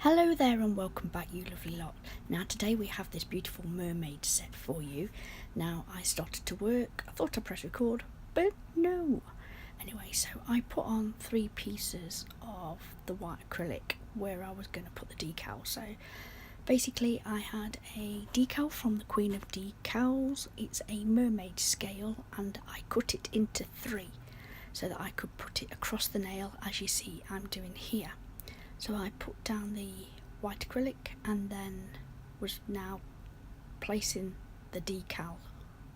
Hello there and welcome back, you lovely lot. Now today we have this beautiful mermaid set for you. Now I started to work, I thought I'd press record, but no. Anyway, so I put on 3 pieces of the white acrylic where I was going to put the decal. So basically I had a decal from the Queen of Decals. It's a mermaid scale and I cut it into 3 so that I could put it across the nail as you see I'm doing here. So I put down the white acrylic and then was now placing the decal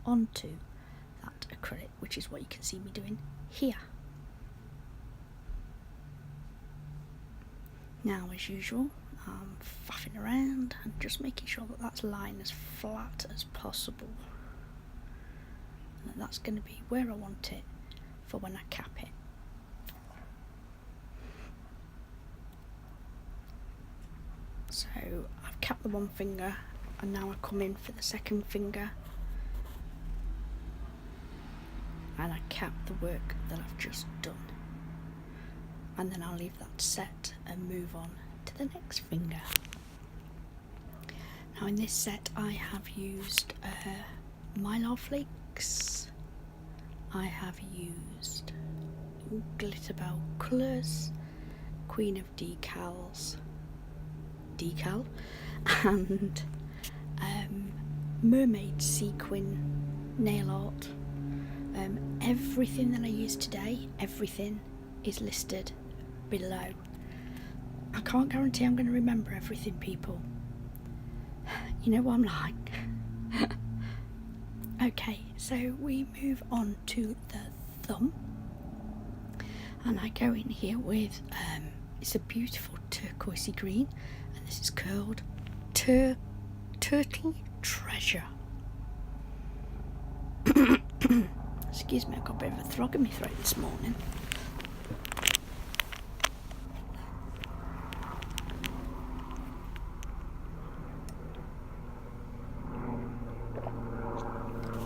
onto that acrylic, which is what you can see me doing here. Now, as usual, I'm faffing around and just making sure that that's lying as flat as possible. And that's going to be where I want it for when I cap it. So I've capped the one finger and now I come in for the second finger and I cap the work that I've just done, and then I'll leave that set and move on to the next finger. Now in this set I have used Mylar Flakes, I have used Glitterbel colours, Queen of Decals, Decal, and Mermaid Sequin nail art. Everything that I used today, everything is listed below. I can't guarantee I'm going to remember everything, people. You know what I'm like. Okay, so we move on to the thumb, and I go in here with it's a beautiful turquoisey green, and this is called Turtle Treasure. Excuse me, I've got a bit of a frog in my throat this morning.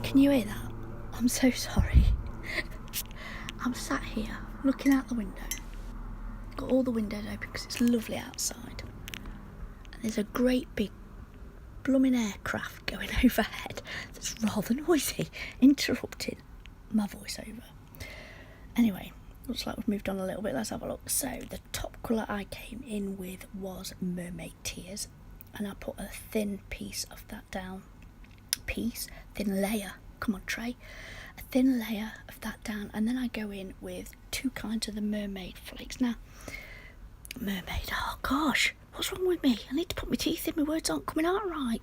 Can you hear that? I'm so sorry. I'm sat here looking out the window. Got all the windows open because it's lovely outside, and there's a great big blooming aircraft going overhead that's rather noisy, interrupting my voiceover. Anyway, looks like we've moved on a little bit. Let's have a look. So the top colour I came in with was Mermaid Tears, and I put a thin piece of that down. Thin layer, come on Trey, a thin layer of that down, and then I go in with 2 kinds of the Mermaid Flakes. Now, mermaid, oh gosh, what's wrong with me? I need to put my teeth in, my words aren't coming out right.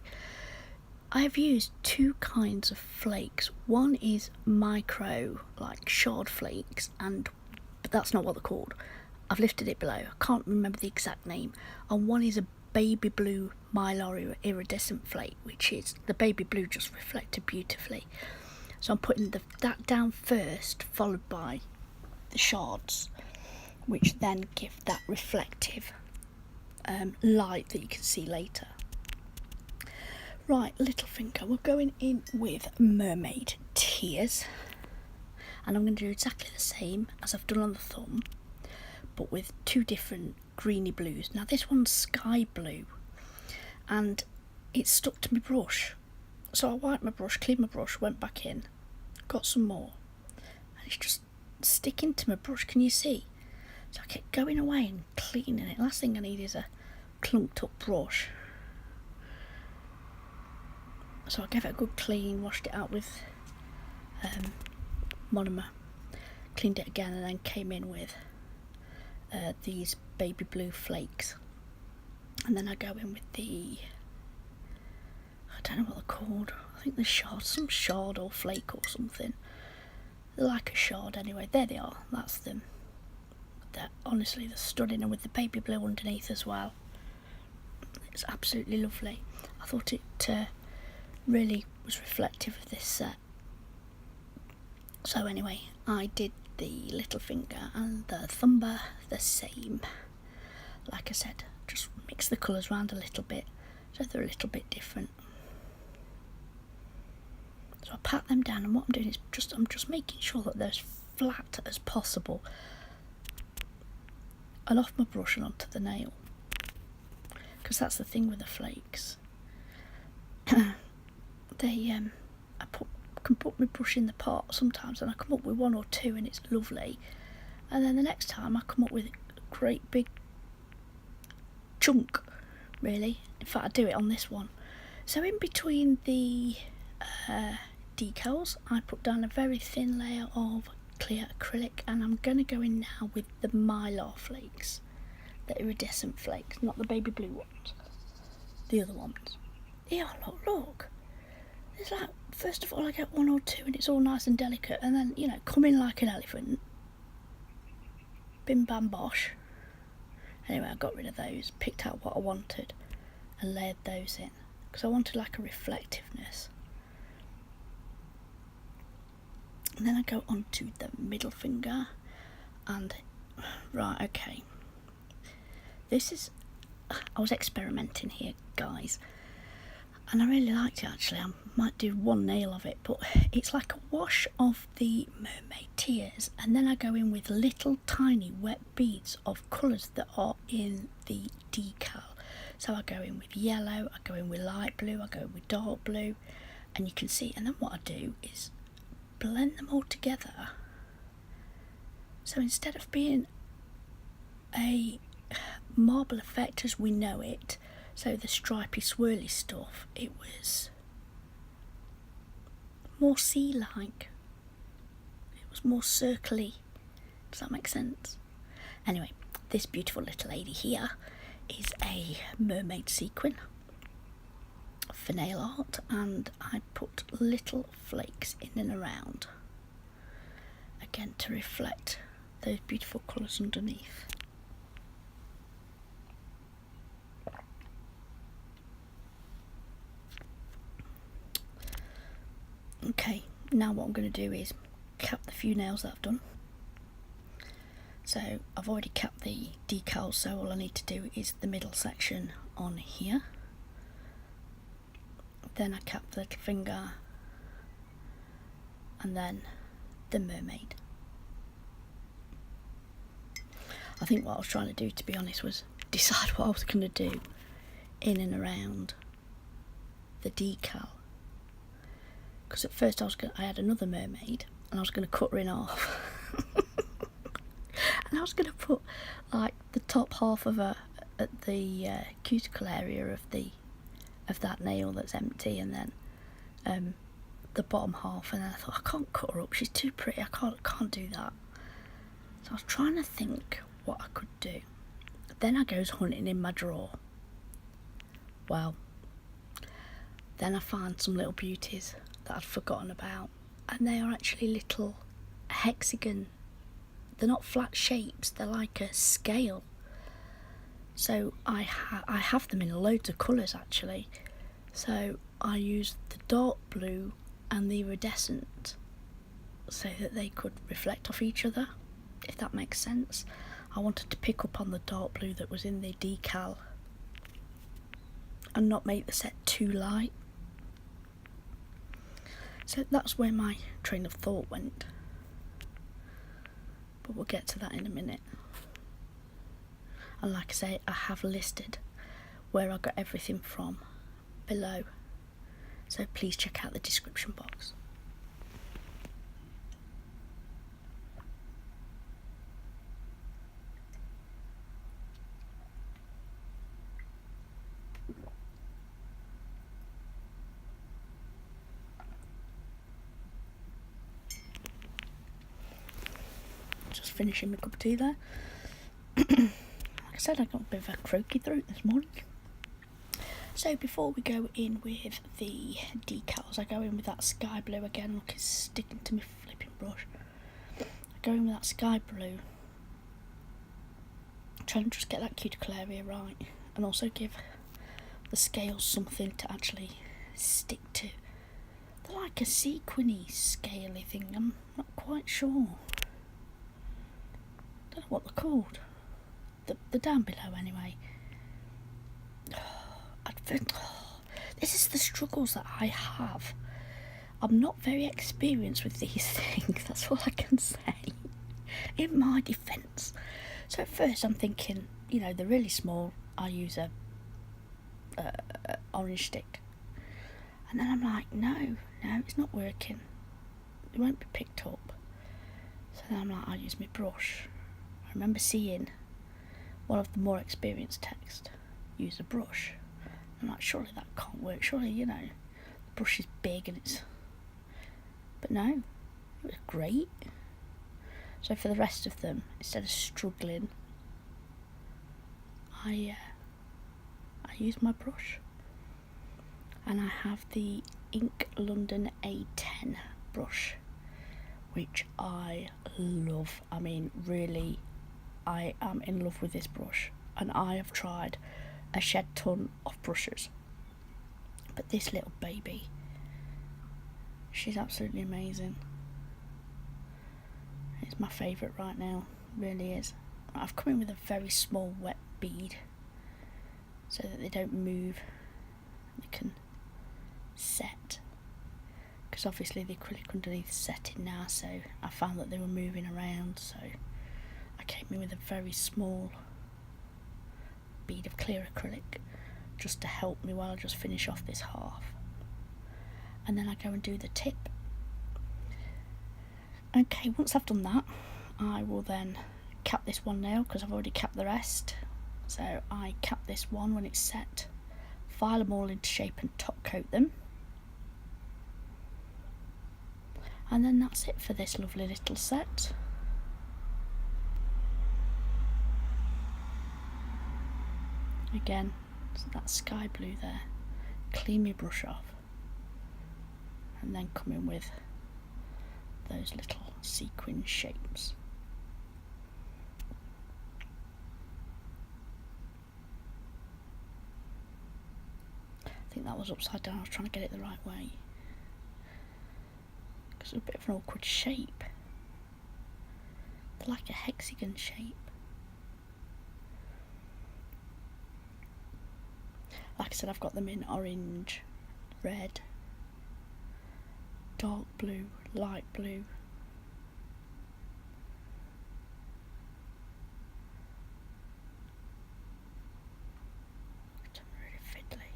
I have used 2 kinds of flakes. One is micro, like shard flakes, but that's not what they're called. I've lifted it below, I can't remember the exact name. And one is a baby blue Mylar Iridescent flake, which is the baby blue just reflected beautifully. So I'm putting that down first, followed by the shards, which then give that reflective light that you can see later. Right, little finger, we're going in with Mermaid Tears, and I'm going to do exactly the same as I've done on the thumb, but with 2 different greeny blues. Now this one's sky blue, and it's stuck to my brush, so I wiped my brush, cleaned my brush, went back in, got some more, and it's just sticking to my brush. Can you see? So I kept going away and cleaning it. Last thing I need is a clunked up brush. So I gave it a good clean, washed it out with monomer, cleaned it again, and then came in with these baby blue flakes. And then I go in with the, I don't know what they're called, I think they're shard, some shard or flake or something. They're like a shard anyway. There they are, that's them. Honestly, they're stunning, and with the baby blue underneath as well. It's absolutely lovely. I thought it really was reflective of this set. So anyway, I did the little finger and the thumb the same. Like I said, just mix the colours around a little bit so they're a little bit different. So I pat them down, and what I'm doing is I'm just making sure that they're as flat as possible and off my brush and onto the nail. because that's the thing with the flakes. They I can put my brush in the pot sometimes and I come up with one or two and it's lovely, and then the next time I come up with a great big chunk, really. In fact, I do it on this one. So in between the decals, I put down a very thin layer of clear acrylic, and I'm going to go in now with the Mylar Flakes, the iridescent flakes, not the baby blue ones, the other ones. Yeah, look. It's like, first of all I get one or two and it's all nice and delicate, and then, you know, come in like an elephant. Bim bam bosh. Anyway, I got rid of those, picked out what I wanted and layered those in, because I wanted like a reflectiveness. And then I go on to the middle finger, and right, okay, this is, I was experimenting here, guys, and I really liked it actually. I might do one nail of it, but it's like a wash of the Mermaid Tears, and then I go in with little tiny wet beads of colours that are in the decal. So I go in with yellow, I go in with light blue, I go in with dark blue, and you can see, and then what I do is blend them all together. So instead of being a marble effect as we know it, so the stripy swirly stuff, it was more sea-like. It was more circly. Does that make sense? Anyway, this beautiful little lady here is a mermaid sequin for nail art, and I put little flakes in and around, again to reflect those beautiful colours underneath. Okay, now what I'm going to do is cap the few nails that I've done. So I've already capped the decals, so all I need to do is the middle section on here. Then I cap the little finger, and then the mermaid. I think what I was trying to do, to be honest, was decide what I was going to do in and around the decal. Because at first I had another mermaid and I was going to cut her in half. And I was going to put like the top half of her at the cuticle area of that nail that's empty, and then the bottom half, and then I thought, I can't cut her up, she's too pretty, I can't do that. So I was trying to think what I could do. Then I goes hunting in my drawer. Well, then I find some little beauties that I'd forgotten about, and they are actually little hexagon. They're not flat shapes, they're like a scale. So I have them in loads of colours actually. So I used the dark blue and the iridescent so that they could reflect off each other, if that makes sense. I wanted to pick up on the dark blue that was in the decal and not make the set too light. So that's where my train of thought went, but we'll get to that in a minute. And like I say, I have listed where I got everything from below, so please check out the description box. Just finishing my cup of tea there. Like I said, I got a bit of a croaky throat this morning. So before we go in with the decals, I go in with that sky blue again. Look, it's sticking to my flipping brush. I go in with that sky blue, trying to just get that cuticle area right, and also give the scales something to actually stick to. They're like a sequiny scaly thing, I'm not quite sure. Don't know what they're called. They're down below anyway. This is the struggles that I have. I'm not very experienced with these things, that's all I can say, in my defence. So at first I'm thinking, you know, they're really small, I use a orange stick. And then I'm like, no, it's not working. It won't be picked up. So then I'm like, I'll use my brush. I remember seeing one of the more experienced texts use a brush. I'm like, surely that can't work. Surely, you know, the brush is big and it's... But no, it was great. So for the rest of them, instead of struggling, I use my brush. And I have the Ink London A10 brush, which I love. I mean, really, I am in love with this brush, and I have tried a shed ton of brushes, but this little baby, she's absolutely amazing. It's my favourite right now, really is. I've come in with a very small wet bead so that they don't move, they can set, because obviously the acrylic underneath is setting now, so I found that they were moving around, so I came in with a very small bead of clear acrylic just to help me while I just finish off this half, and then I go and do the tip. Okay, once I've done that, I will then cap this one nail, because I've already capped the rest. So I cap this one when it's set, file them all into shape and top coat them. And then that's it for this lovely little set. Again, so that sky blue there, clean my brush off, and then come in with those little sequin shapes. I think that was upside down. I was trying to get it the right way, because it's a bit of an awkward shape. It's like a hexagon shape. Like I said, I've got them in orange, red, dark blue, light blue. It's really fiddly.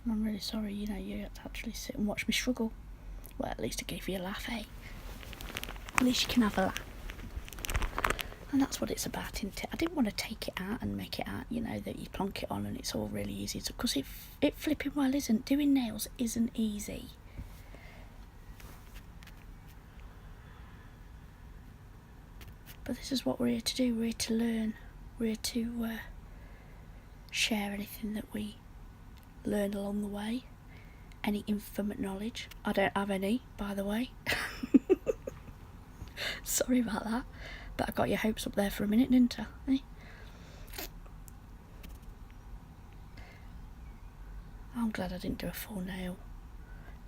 And I'm really sorry, you know, you have to actually sit and watch me struggle. Well, at least I gave you a laugh, eh? At least you can have a laugh. And that's what it's about, isn't it? I didn't want to take it out and make it out, you know, that you plonk it on and it's all really easy. Because it flipping well isn't. Doing nails isn't easy. But this is what we're here to do. We're here to learn. We're here to share anything that we learn along the way. Any infinite knowledge. I don't have any, by the way. Sorry about that. But I got your hopes up there for a minute, didn't I? Eh? I'm glad I didn't do a full nail.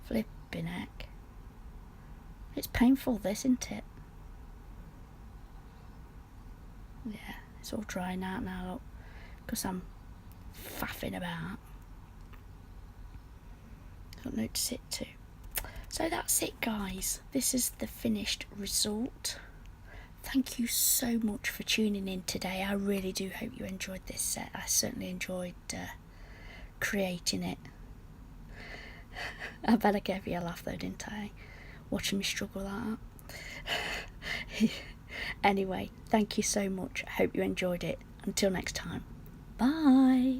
Flipping heck. It's painful, this, isn't it? Yeah, it's all drying out now, look. Because I'm faffing about. Got no to sit to. So that's it, guys. This is the finished result. Thank you so much for tuning in today. I really do hope you enjoyed this set. I certainly enjoyed creating it. I bet I gave you a laugh though, didn't I? Watching me struggle that up. Anyway, thank you so much. I hope you enjoyed it. Until next time. Bye.